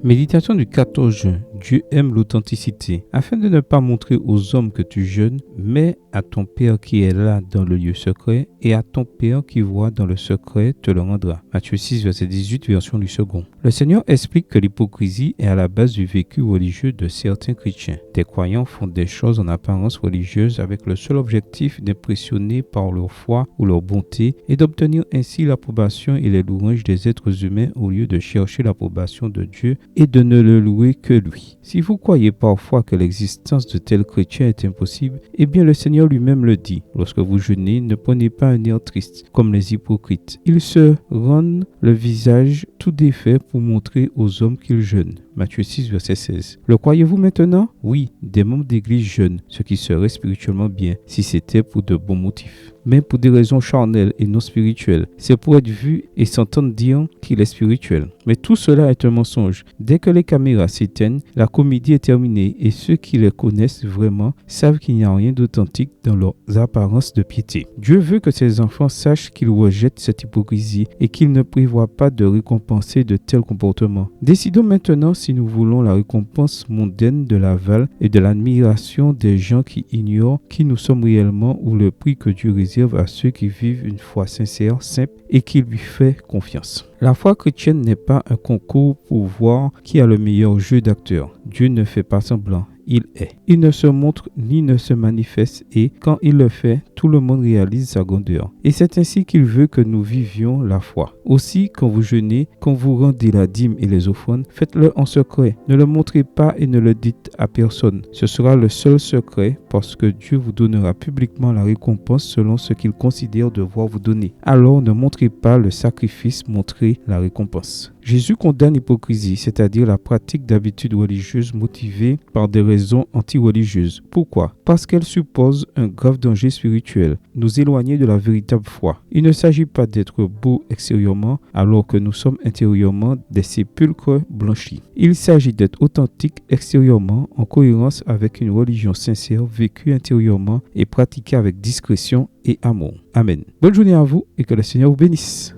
Méditation du 14 juin. Dieu aime l'authenticité. Afin de ne pas montrer aux hommes que tu jeûnes, mais à ton Père qui est là dans le lieu secret, et à ton Père qui voit dans le secret te le rendra. Matthieu 6, verset 18, version du second. Le Seigneur explique que l'hypocrisie est à la base du vécu religieux de certains chrétiens. Des croyants font des choses en apparence religieuse avec le seul objectif d'impressionner par leur foi ou leur bonté et d'obtenir ainsi l'approbation et les louanges des êtres humains au lieu de chercher l'approbation de Dieu et de ne le louer que lui. Si vous croyez parfois que l'existence de tels chrétiens est impossible, eh bien le Seigneur lui-même le dit. Lorsque vous jeûnez, ne prenez pas un air triste, comme les hypocrites. Ils se rendent le visage tout défait pour montrer aux hommes qu'ils jeûnent. Matthieu 6, verset 16. Le croyez-vous maintenant? Oui, des membres d'église jeûnent, ce qui serait spirituellement bien, si c'était pour de bons motifs. Mais pour des raisons charnelles et non spirituelles. C'est pour être vu et s'entendre dire qu'il est spirituel. Mais tout cela est un mensonge. Dès que les caméras s'éteignent, la comédie est terminée et ceux qui les connaissent vraiment savent qu'il n'y a rien d'authentique dans leurs apparences de piété. Dieu veut que ses enfants sachent qu'ils rejettent cette hypocrisie et qu'ils ne prévoient pas de récompenser de tels comportements. Décidons maintenant si nous voulons la récompense mondaine de l'aval et de l'admiration des gens qui ignorent qui nous sommes réellement ou le prix que Dieu réserve à ceux qui vivent une foi sincère, simple et qui lui fait confiance. La foi chrétienne n'est pas un concours pour voir qui a le meilleur jeu d'acteur. Dieu ne fait pas semblant. Il est. Il ne se montre ni ne se manifeste et quand il le fait, tout le monde réalise sa grandeur. Et c'est ainsi qu'il veut que nous vivions la foi. Aussi, quand vous jeûnez, quand vous rendez la dîme et les offrandes, faites-le en secret. Ne le montrez pas et ne le dites à personne. Ce sera le seul secret parce que Dieu vous donnera publiquement la récompense selon ce qu'il considère devoir vous donner. Alors ne montrez pas le sacrifice, montrez la récompense. Jésus condamne l'hypocrisie, c'est-à-dire la pratique d'habitudes religieuses motivées par des raisons anti-religieuses. Pourquoi? Parce qu'elle suppose un grave danger spirituel, nous éloigner de la véritable foi. Il ne s'agit pas d'être beau extérieurement alors que nous sommes intérieurement des sépulcres blanchis. Il s'agit d'être authentique extérieurement en cohérence avec une religion sincère vécue intérieurement et pratiquée avec discrétion et amour. Amen. Bonne journée à vous et que le Seigneur vous bénisse.